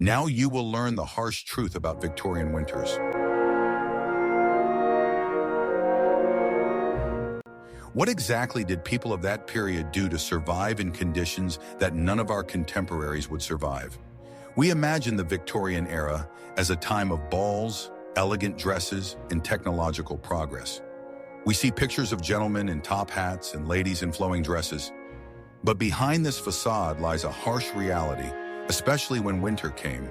Now you will learn the harsh truth about Victorian winters. What exactly did people of that period do to survive in conditions that none of our contemporaries would survive? We imagine the Victorian era as a time of balls, elegant dresses, and technological progress. We see pictures of gentlemen in top hats and ladies in flowing dresses. But behind this facade lies a harsh reality, especially when winter came.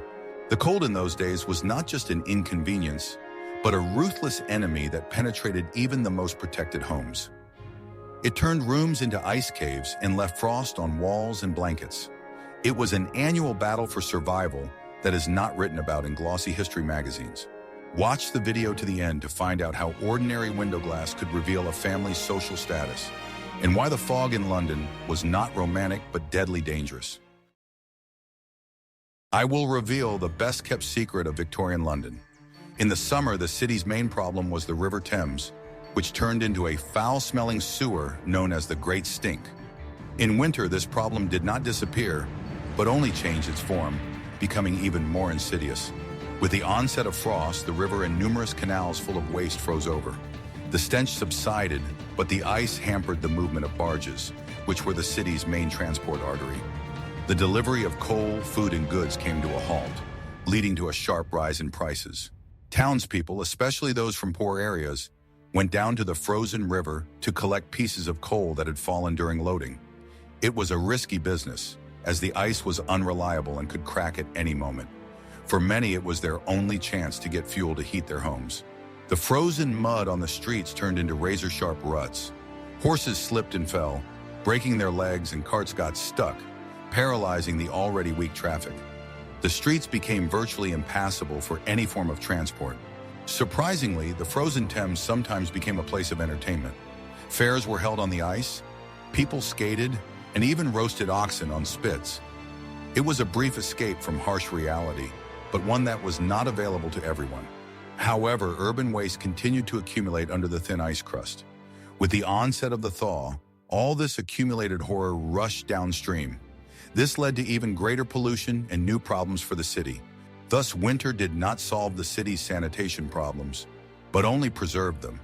The cold in those days was not just an inconvenience, but a ruthless enemy that penetrated even the most protected homes. It turned rooms into ice caves and left frost on walls and blankets. It was an annual battle for survival that is not written about in glossy history magazines. Watch the video to the end to find out how ordinary window glass could reveal a family's social status, and why the fog in London was not romantic but deadly dangerous. I will reveal the best-kept secret of Victorian London. In the summer, the city's main problem was the River Thames, which turned into a foul-smelling sewer known as the Great Stink. In winter, this problem did not disappear, but only changed its form, becoming even more insidious. With the onset of frost, the river and numerous canals full of waste froze over. The stench subsided, but the ice hampered the movement of barges, which were the city's main transport artery. The delivery of coal, food, and goods came to a halt, leading to a sharp rise in prices. Townspeople, especially those from poor areas, went down to the frozen river to collect pieces of coal that had fallen during loading. It was a risky business, as the ice was unreliable and could crack at any moment. For many, it was their only chance to get fuel to heat their homes. The frozen mud on the streets turned into razor-sharp ruts. Horses slipped and fell, breaking their legs, and carts got stuck, paralyzing the already weak traffic. The streets became virtually impassable for any form of transport. Surprisingly, the frozen Thames sometimes became a place of entertainment. Fairs were held on the ice, people skated, and even roasted oxen on spits. It was a brief escape from harsh reality, but one that was not available to everyone. However, urban waste continued to accumulate under the thin ice crust. With the onset of the thaw, all this accumulated horror rushed downstream. This led to even greater pollution and new problems for the city. Thus, winter did not solve the city's sanitation problems, but only preserved them.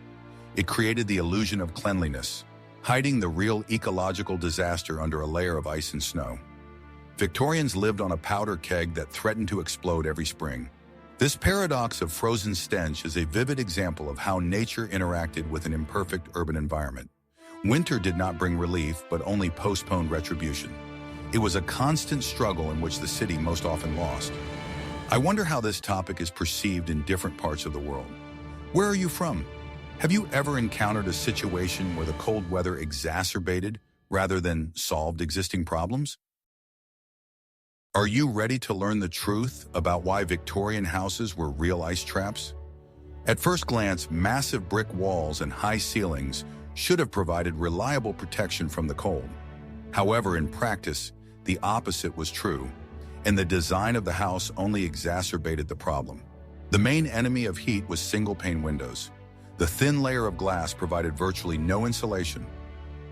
It created the illusion of cleanliness, hiding the real ecological disaster under a layer of ice and snow. Victorians lived on a powder keg that threatened to explode every spring. This paradox of frozen stench is a vivid example of how nature interacted with an imperfect urban environment. Winter did not bring relief, but only postponed retribution. It was a constant struggle in which the city most often lost. I wonder how this topic is perceived in different parts of the world. Where are you from? Have you ever encountered a situation where the cold weather exacerbated rather than solved existing problems? Are you ready to learn the truth about why Victorian houses were real ice traps? At first glance, massive brick walls and high ceilings should have provided reliable protection from the cold. However, in practice, the opposite was true, and the design of the house only exacerbated the problem. The main enemy of heat was single-pane windows. The thin layer of glass provided virtually no insulation.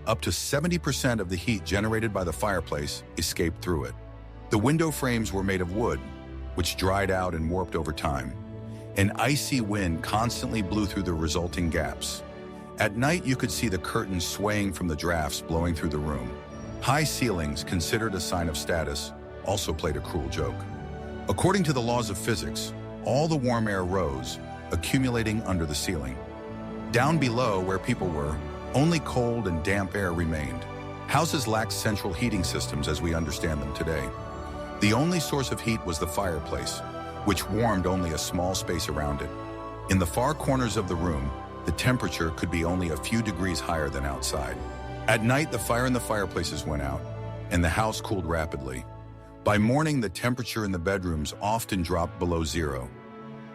Up to 70% of the heat generated by the fireplace escaped through it. The window frames were made of wood, which dried out and warped over time. An icy wind constantly blew through the resulting gaps. At night, you could see the curtains swaying from the drafts blowing through the room. High ceilings, considered a sign of status, also played a cruel joke. According to the laws of physics, all the warm air rose, accumulating under the ceiling. Down below, where people were, only cold and damp air remained. Houses lacked central heating systems as we understand them today. The only source of heat was the fireplace, which warmed only a small space around it. In the far corners of the room, the temperature could be only a few degrees higher than outside. At night, the fire in the fireplaces went out, and the house cooled rapidly. By morning, the temperature in the bedrooms often dropped below zero.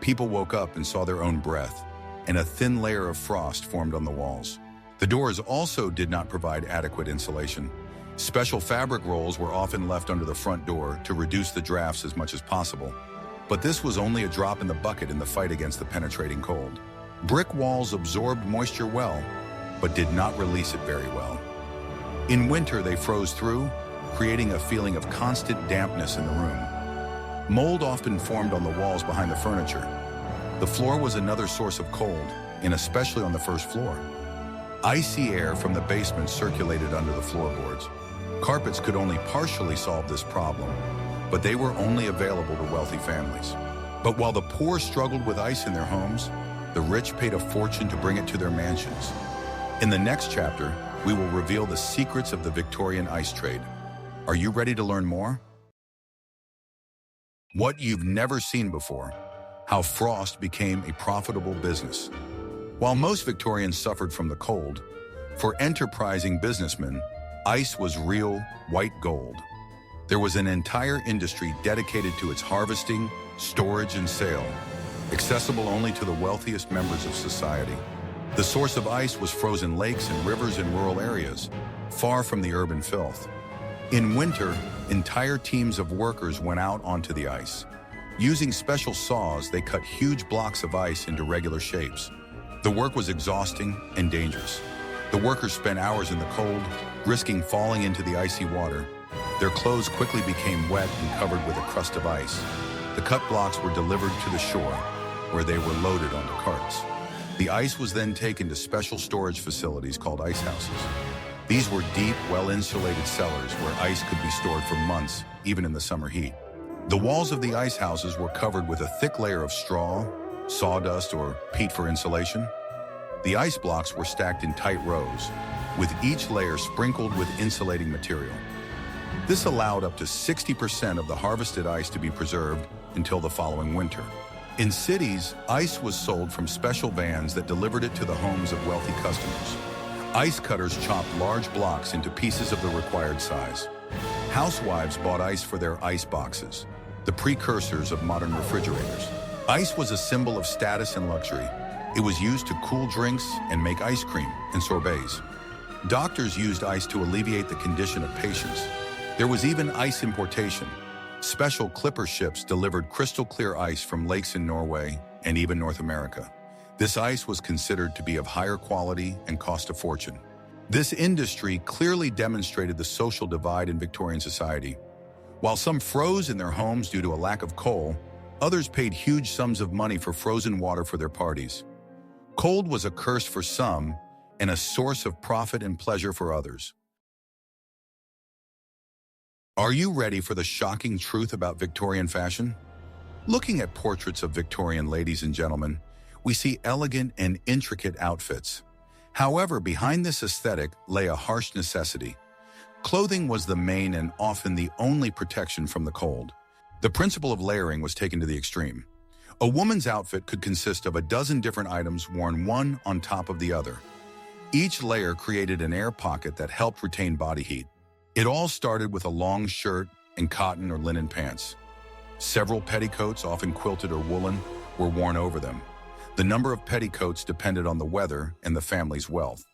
People woke up and saw their own breath, and a thin layer of frost formed on the walls. The doors also did not provide adequate insulation. Special fabric rolls were often left under the front door to reduce the drafts as much as possible. But this was only a drop in the bucket in the fight against the penetrating cold. Brick walls absorbed moisture well, but did not release it very well. In winter, they froze through, creating a feeling of constant dampness in the room. Mold often formed on the walls behind the furniture. The floor was another source of cold, and especially on the first floor. Icy air from the basement circulated under the floorboards. Carpets could only partially solve this problem, but they were only available to wealthy families. But while the poor struggled with ice in their homes, the rich paid a fortune to bring it to their mansions. In the next chapter, we will reveal the secrets of the Victorian ice trade. Are you ready to learn more? What you've never seen before: how frost became a profitable business. While most Victorians suffered from the cold, for enterprising businessmen, ice was real white gold. There was an entire industry dedicated to its harvesting, storage, and sale, accessible only to the wealthiest members of society. The source of ice was frozen lakes and rivers in rural areas, far from the urban filth. In winter, entire teams of workers went out onto the ice. Using special saws, they cut huge blocks of ice into regular shapes. The work was exhausting and dangerous. The workers spent hours in the cold, risking falling into the icy water. Their clothes quickly became wet and covered with a crust of ice. The cut blocks were delivered to the shore, where they were loaded onto carts. The ice was then taken to special storage facilities called ice houses. These were deep, well-insulated cellars where ice could be stored for months, even in the summer heat. The walls of the ice houses were covered with a thick layer of straw, sawdust, or peat for insulation. The ice blocks were stacked in tight rows, with each layer sprinkled with insulating material. This allowed up to 60% of the harvested ice to be preserved until the following winter. In cities, ice was sold from special vans that delivered it to the homes of wealthy customers. Ice cutters chopped large blocks into pieces of the required size. Housewives bought ice for their ice boxes, the precursors of modern refrigerators. Ice was a symbol of status and luxury. It was used to cool drinks and make ice cream and sorbets. Doctors used ice to alleviate the condition of patients. There was even ice importation. Special clipper ships delivered crystal-clear ice from lakes in Norway and even North America. This ice was considered to be of higher quality and cost a fortune. This industry clearly demonstrated the social divide in Victorian society. While some froze in their homes due to a lack of coal, others paid huge sums of money for frozen water for their parties. Cold was a curse for some and a source of profit and pleasure for others. Are you ready for the shocking truth about Victorian fashion? Looking at portraits of Victorian ladies and gentlemen, we see elegant and intricate outfits. However, behind this aesthetic lay a harsh necessity. Clothing was the main and often the only protection from the cold. The principle of layering was taken to the extreme. A woman's outfit could consist of a dozen different items worn one on top of the other. Each layer created an air pocket that helped retain body heat. It all started with a long shirt and cotton or linen pants. Several petticoats, often quilted or woolen, were worn over them. The number of petticoats depended on the weather and the family's wealth.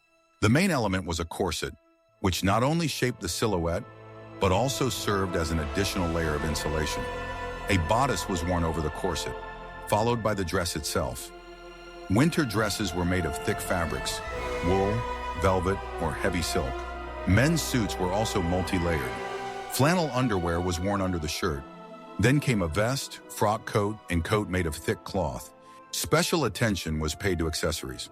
The main element was a corset, which not only shaped the silhouette, but also served as an additional layer of insulation. A bodice was worn over the corset, followed by the dress itself. Winter dresses were made of thick fabrics, wool, velvet, or heavy silk. Men's suits were also multi-layered. Flannel underwear was worn under the shirt. Then came a vest, frock coat, and coat made of thick cloth. Special attention was paid to accessories.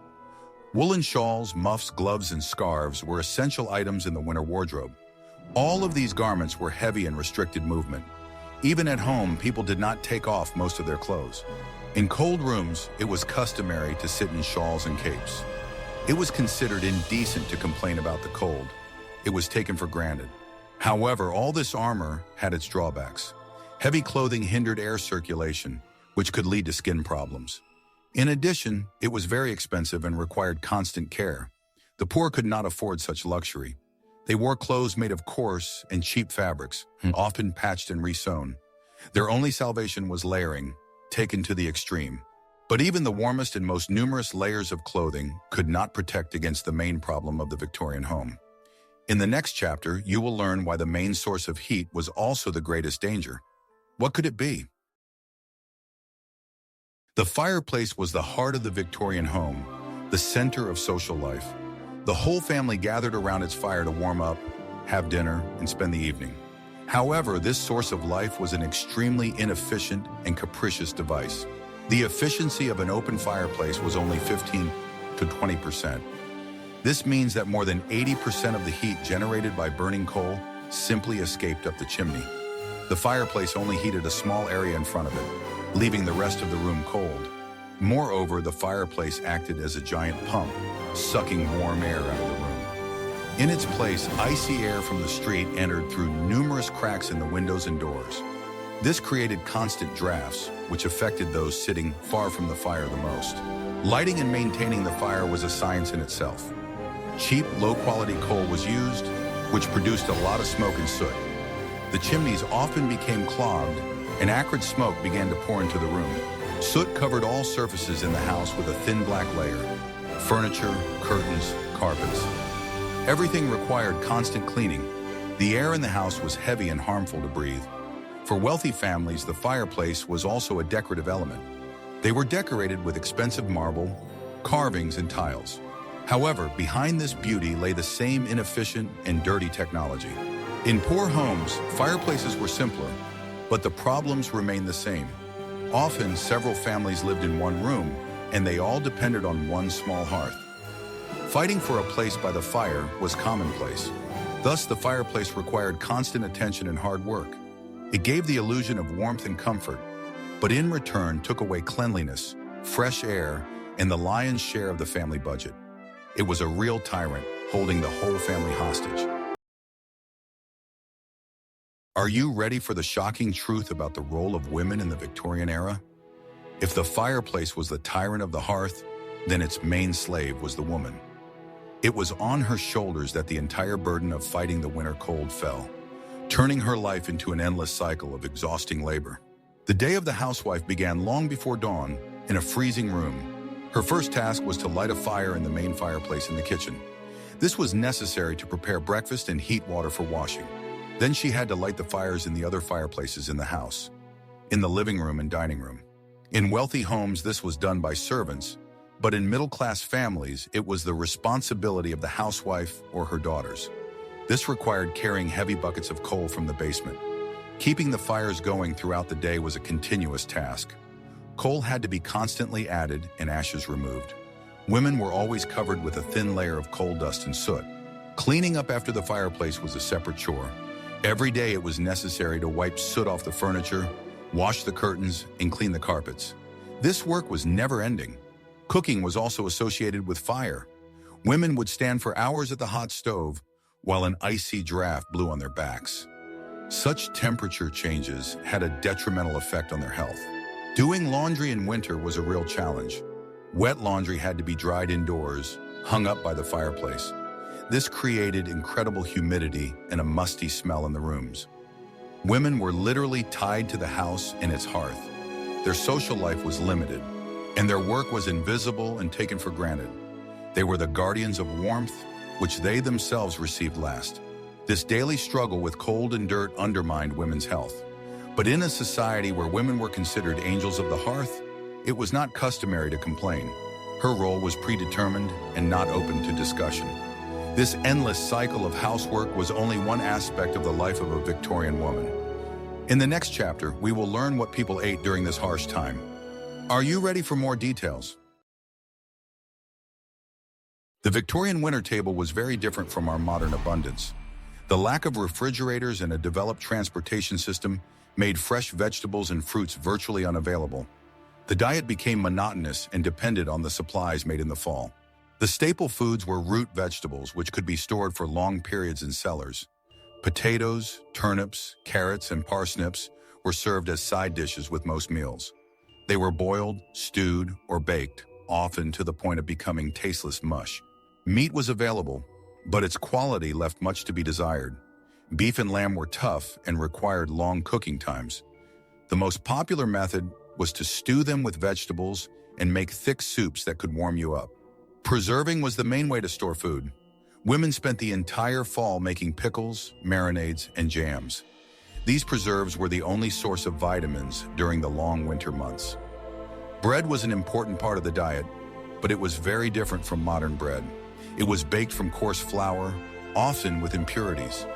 Woolen shawls, muffs, gloves, and scarves were essential items in the winter wardrobe. All of these garments were heavy and restricted movement. Even at home, people did not take off most of their clothes. In cold rooms, it was customary to sit in shawls and capes. It was considered indecent to complain about the cold. It was taken for granted. However, all this armor had its drawbacks. Heavy clothing hindered air circulation, which could lead to skin problems. In addition, it was very expensive and required constant care. The poor could not afford such luxury. They wore clothes made of coarse and cheap fabrics, often patched and resewn. Their only salvation was layering, taken to the extreme. But even the warmest and most numerous layers of clothing could not protect against the main problem of the Victorian home. In the next chapter, you will learn why the main source of heat was also the greatest danger. What could it be? The fireplace was the heart of the Victorian home, the center of social life. The whole family gathered around its fire to warm up, have dinner, and spend the evening. However, this source of life was an extremely inefficient and capricious device. The efficiency of an open fireplace was only 15 to 20%. This means that more than 80% of the heat generated by burning coal simply escaped up the chimney. The fireplace only heated a small area in front of it, leaving the rest of the room cold. Moreover, the fireplace acted as a giant pump, sucking warm air out of the room. In its place, icy air from the street entered through numerous cracks in the windows and doors. This created constant drafts, which affected those sitting far from the fire the most. Lighting and maintaining the fire was a science in itself. Cheap, low-quality coal was used, which produced a lot of smoke and soot. The chimneys often became clogged, and acrid smoke began to pour into the room. Soot covered all surfaces in the house with a thin black layer: furniture, curtains, carpets. Everything required constant cleaning. The air in the house was heavy and harmful to breathe. For wealthy families, the fireplace was also a decorative element. They were decorated with expensive marble, carvings, and tiles. However, behind this beauty lay the same inefficient and dirty technology. In poor homes, fireplaces were simpler, but the problems remained the same. Often, several families lived in one room, and they all depended on one small hearth. Fighting for a place by the fire was commonplace. Thus, the fireplace required constant attention and hard work. It gave the illusion of warmth and comfort, but in return took away cleanliness, fresh air, and the lion's share of the family budget. It was a real tyrant, holding the whole family hostage. Are you ready for the shocking truth about the role of women in the Victorian era? If the fireplace was the tyrant of the hearth, then its main slave was the woman. It was on her shoulders that the entire burden of fighting the winter cold fell, turning her life into an endless cycle of exhausting labor. The day of the housewife began long before dawn in a freezing room. Her first task was to light a fire in the main fireplace in the kitchen. This was necessary to prepare breakfast and heat water for washing. Then she had to light the fires in the other fireplaces in the house, in the living room and dining room. In wealthy homes, this was done by servants, but in middle-class families, it was the responsibility of the housewife or her daughters. This required carrying heavy buckets of coal from the basement. Keeping the fires going throughout the day was a continuous task. Coal had to be constantly added and ashes removed. Women were always covered with a thin layer of coal dust and soot. Cleaning up after the fireplace was a separate chore. Every day it was necessary to wipe soot off the furniture, wash the curtains, and clean the carpets. This work was never-ending. Cooking was also associated with fire. Women would stand for hours at the hot stove while an icy draft blew on their backs. Such temperature changes had a detrimental effect on their health. Doing laundry in winter was a real challenge. Wet laundry had to be dried indoors, hung up by the fireplace. This created incredible humidity and a musty smell in the rooms. Women were literally tied to the house and its hearth. Their social life was limited, and their work was invisible and taken for granted. They were the guardians of warmth, which they themselves received last. This daily struggle with cold and dirt undermined women's health. But in a society where women were considered angels of the hearth, it was not customary to complain. Her role was predetermined and not open to discussion. This endless cycle of housework was only one aspect of the life of a Victorian woman. In the next chapter, we will learn what people ate during this harsh time. Are you ready for more details? The Victorian winter table was very different from our modern abundance. The lack of refrigerators and a developed transportation system made fresh vegetables and fruits virtually unavailable. The diet became monotonous and depended on the supplies made in the fall. The staple foods were root vegetables, which could be stored for long periods in cellars. Potatoes, turnips, carrots, and parsnips were served as side dishes with most meals. They were boiled, stewed, or baked, often to the point of becoming tasteless mush. Meat was available, but its quality left much to be desired. Beef and lamb were tough and required long cooking times. The most popular method was to stew them with vegetables and make thick soups that could warm you up. Preserving was the main way to store food. Women spent the entire fall making pickles, marinades, and jams. These preserves were the only source of vitamins during the long winter months. Bread was an important part of the diet, but it was very different from modern bread. It was baked from coarse flour, often with impurities.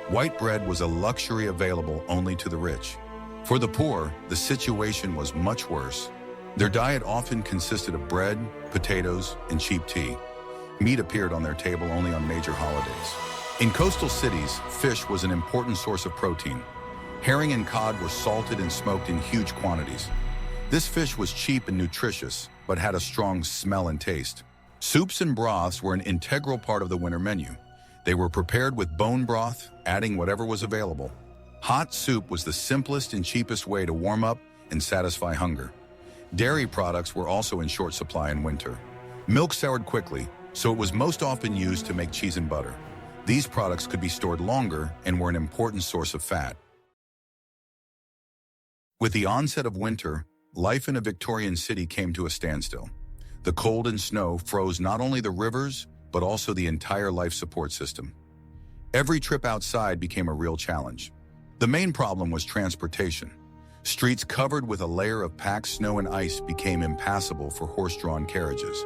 White bread was a luxury available only to the rich. For the poor, the situation was much worse. Their diet often consisted of bread, potatoes, and cheap tea. Meat appeared on their table only on major holidays. In coastal cities, fish was an important source of protein. Herring and cod were salted and smoked in huge quantities. This fish was cheap and nutritious, but had a strong smell and taste. Soups and broths were an integral part of the winter menu. They were prepared with bone broth, adding whatever was available. Hot soup was the simplest and cheapest way to warm up and satisfy hunger. Dairy products were also in short supply in winter. Milk soured quickly, so it was most often used to make cheese and butter. These products could be stored longer and were an important source of fat. With the onset of winter, life in a Victorian city came to a standstill. The cold and snow froze not only the rivers, but also the entire life support system. Every trip outside became a real challenge. The main problem was transportation. Streets covered with a layer of packed snow and ice became impassable for horse-drawn carriages.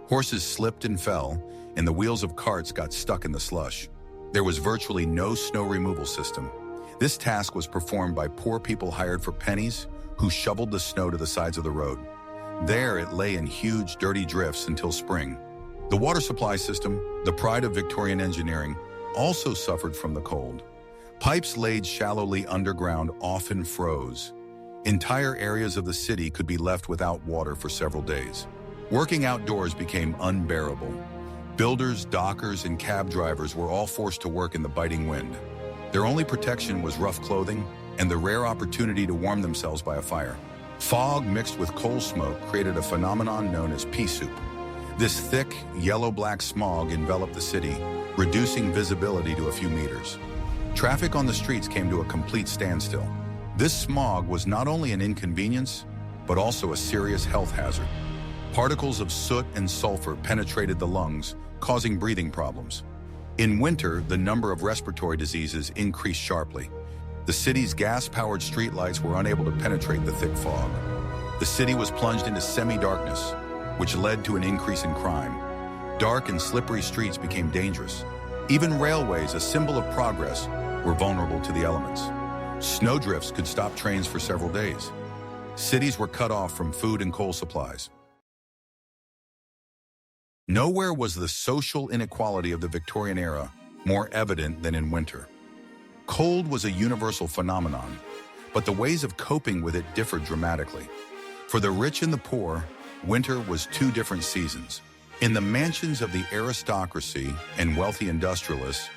Horses slipped and fell, and the wheels of carts got stuck in the slush. There was virtually no snow removal system. This task was performed by poor people hired for pennies who shoveled the snow to the sides of the road. There it lay in huge, dirty drifts until spring. The water supply system, the pride of Victorian engineering, also suffered from the cold. Pipes laid shallowly underground often froze. Entire areas of the city could be left without water for several days. Working outdoors became unbearable. Builders, dockers, and cab drivers were all forced to work in the biting wind. Their only protection was rough clothing and the rare opportunity to warm themselves by a fire. Fog mixed with coal smoke created a phenomenon known as pea soup. This thick, yellow-black smog enveloped the city, reducing visibility to a few meters. Traffic on the streets came to a complete standstill. This smog was not only an inconvenience, but also a serious health hazard. Particles of soot and sulfur penetrated the lungs, causing breathing problems. In winter, the number of respiratory diseases increased sharply. The city's gas-powered streetlights were unable to penetrate the thick fog. The city was plunged into semi-darkness, which led to an increase in crime. Dark and slippery streets became dangerous. Even railways, a symbol of progress, were vulnerable to the elements. Snowdrifts could stop trains for several days. Cities were cut off from food and coal supplies. Nowhere was the social inequality of the Victorian era more evident than in winter. Cold was a universal phenomenon, but the ways of coping with it differed dramatically. For the rich and the poor, winter was two different seasons. In the mansions of the aristocracy and wealthy industrialists,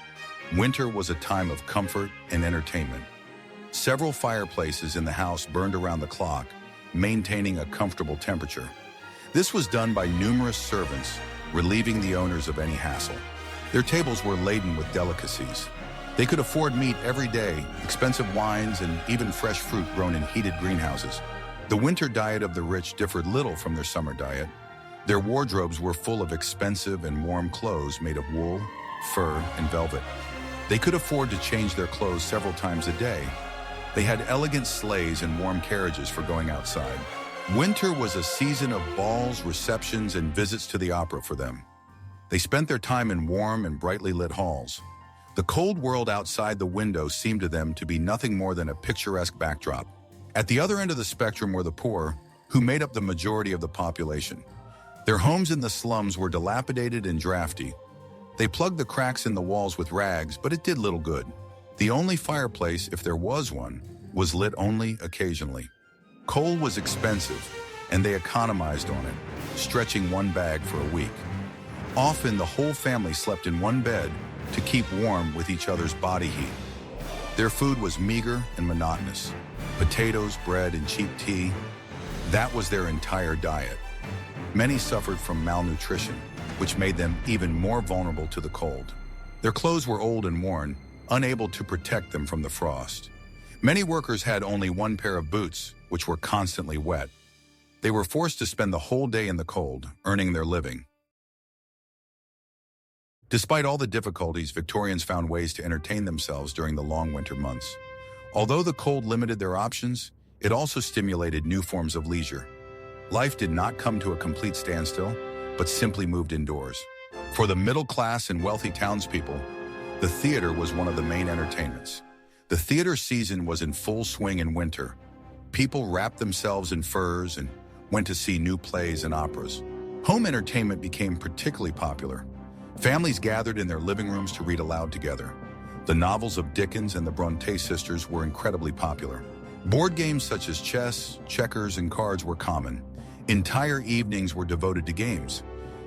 winter was a time of comfort and entertainment. Several fireplaces in the house burned around the clock, maintaining a comfortable temperature. This was done by numerous servants, relieving the owners of any hassle. Their tables were laden with delicacies. They could afford meat every day, expensive wines, and even fresh fruit grown in heated greenhouses. The winter diet of the rich differed little from their summer diet. Their wardrobes were full of expensive and warm clothes made of wool, fur, and velvet. They could afford to change their clothes several times a day. They had elegant sleighs and warm carriages for going outside. Winter was a season of balls, receptions, and visits to the opera for them. They spent their time in warm and brightly lit halls. The cold world outside the window seemed to them to be nothing more than a picturesque backdrop. At the other end of the spectrum were the poor, who made up the majority of the population. Their homes in the slums were dilapidated and drafty. They plugged the cracks in the walls with rags, but it did little good. The only fireplace, if there was one, was lit only occasionally. Coal was expensive, and they economized on it, stretching one bag for a week. Often the whole family slept in one bed to keep warm with each other's body heat. Their food was meager and monotonous. Potatoes, bread, and cheap tea, that was their entire diet. Many suffered from malnutrition, which made them even more vulnerable to the cold. Their clothes were old and worn, unable to protect them from the frost. Many workers had only one pair of boots, which were constantly wet. They were forced to spend the whole day in the cold, earning their living. Despite all the difficulties, Victorians found ways to entertain themselves during the long winter months. Although the cold limited their options, it also stimulated new forms of leisure. Life did not come to a complete standstill, but simply moved indoors. For the middle class and wealthy townspeople, The theater was one of the main entertainments. The theater season was in full swing in winter. People wrapped themselves in furs and went to see new plays and operas. Home entertainment became particularly popular. Families gathered in their living rooms to read aloud together. The novels of Dickens and the Bronte sisters were incredibly popular. Board games such as chess, checkers, and cards were common. Entire evenings were devoted to games.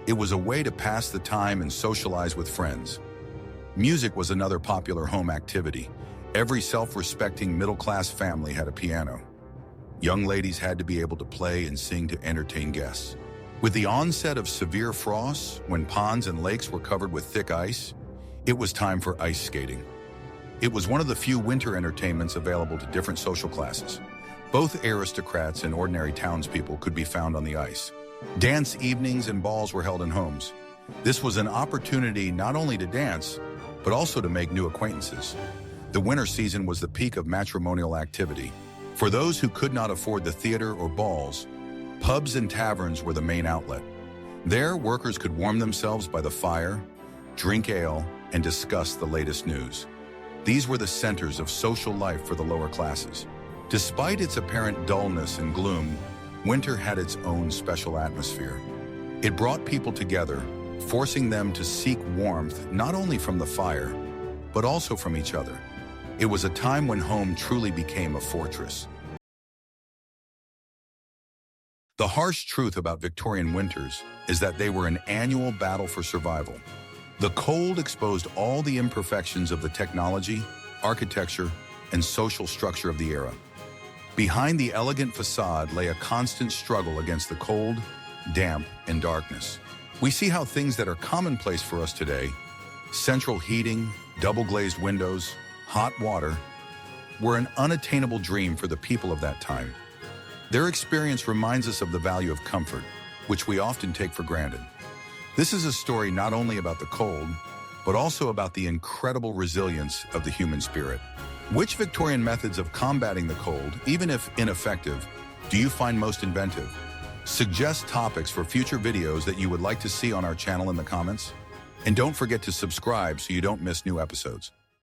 It was a way to pass the time and socialize with friends. Music was another popular home activity. Every self-respecting middle-class family had a piano. Young ladies had to be able to play and sing to entertain guests. With the onset of severe frosts, when ponds and lakes were covered with thick ice, it was time for ice skating. It was one of the few winter entertainments available to different social classes. Both aristocrats and ordinary townspeople could be found on the ice. Dance evenings and balls were held in homes. This was an opportunity not only to dance, but also to make new acquaintances. The winter season was the peak of matrimonial activity. For those who could not afford the theater or balls, pubs and taverns were the main outlet. There, workers could warm themselves by the fire, drink ale, and discuss the latest news. These were the centers of social life for the lower classes. Despite its apparent dullness and gloom, winter had its own special atmosphere. It brought people together, forcing them to seek warmth not only from the fire, but also from each other. It was a time when home truly became a fortress. The harsh truth about Victorian winters is that they were an annual battle for survival. The cold exposed all the imperfections of the technology, architecture, and social structure of the era. Behind the elegant facade lay a constant struggle against the cold, damp, and darkness. We see how things that are commonplace for us today, central heating, double-glazed windows, hot water, were an unattainable dream for the people of that time. Their experience reminds us of the value of comfort, which we often take for granted. This is a story not only about the cold, but also about the incredible resilience of the human spirit. Which Victorian methods of combating the cold, even if ineffective, do you find most inventive? Suggest topics for future videos that you would like to see on our channel in the comments. And don't forget to subscribe so you don't miss new episodes.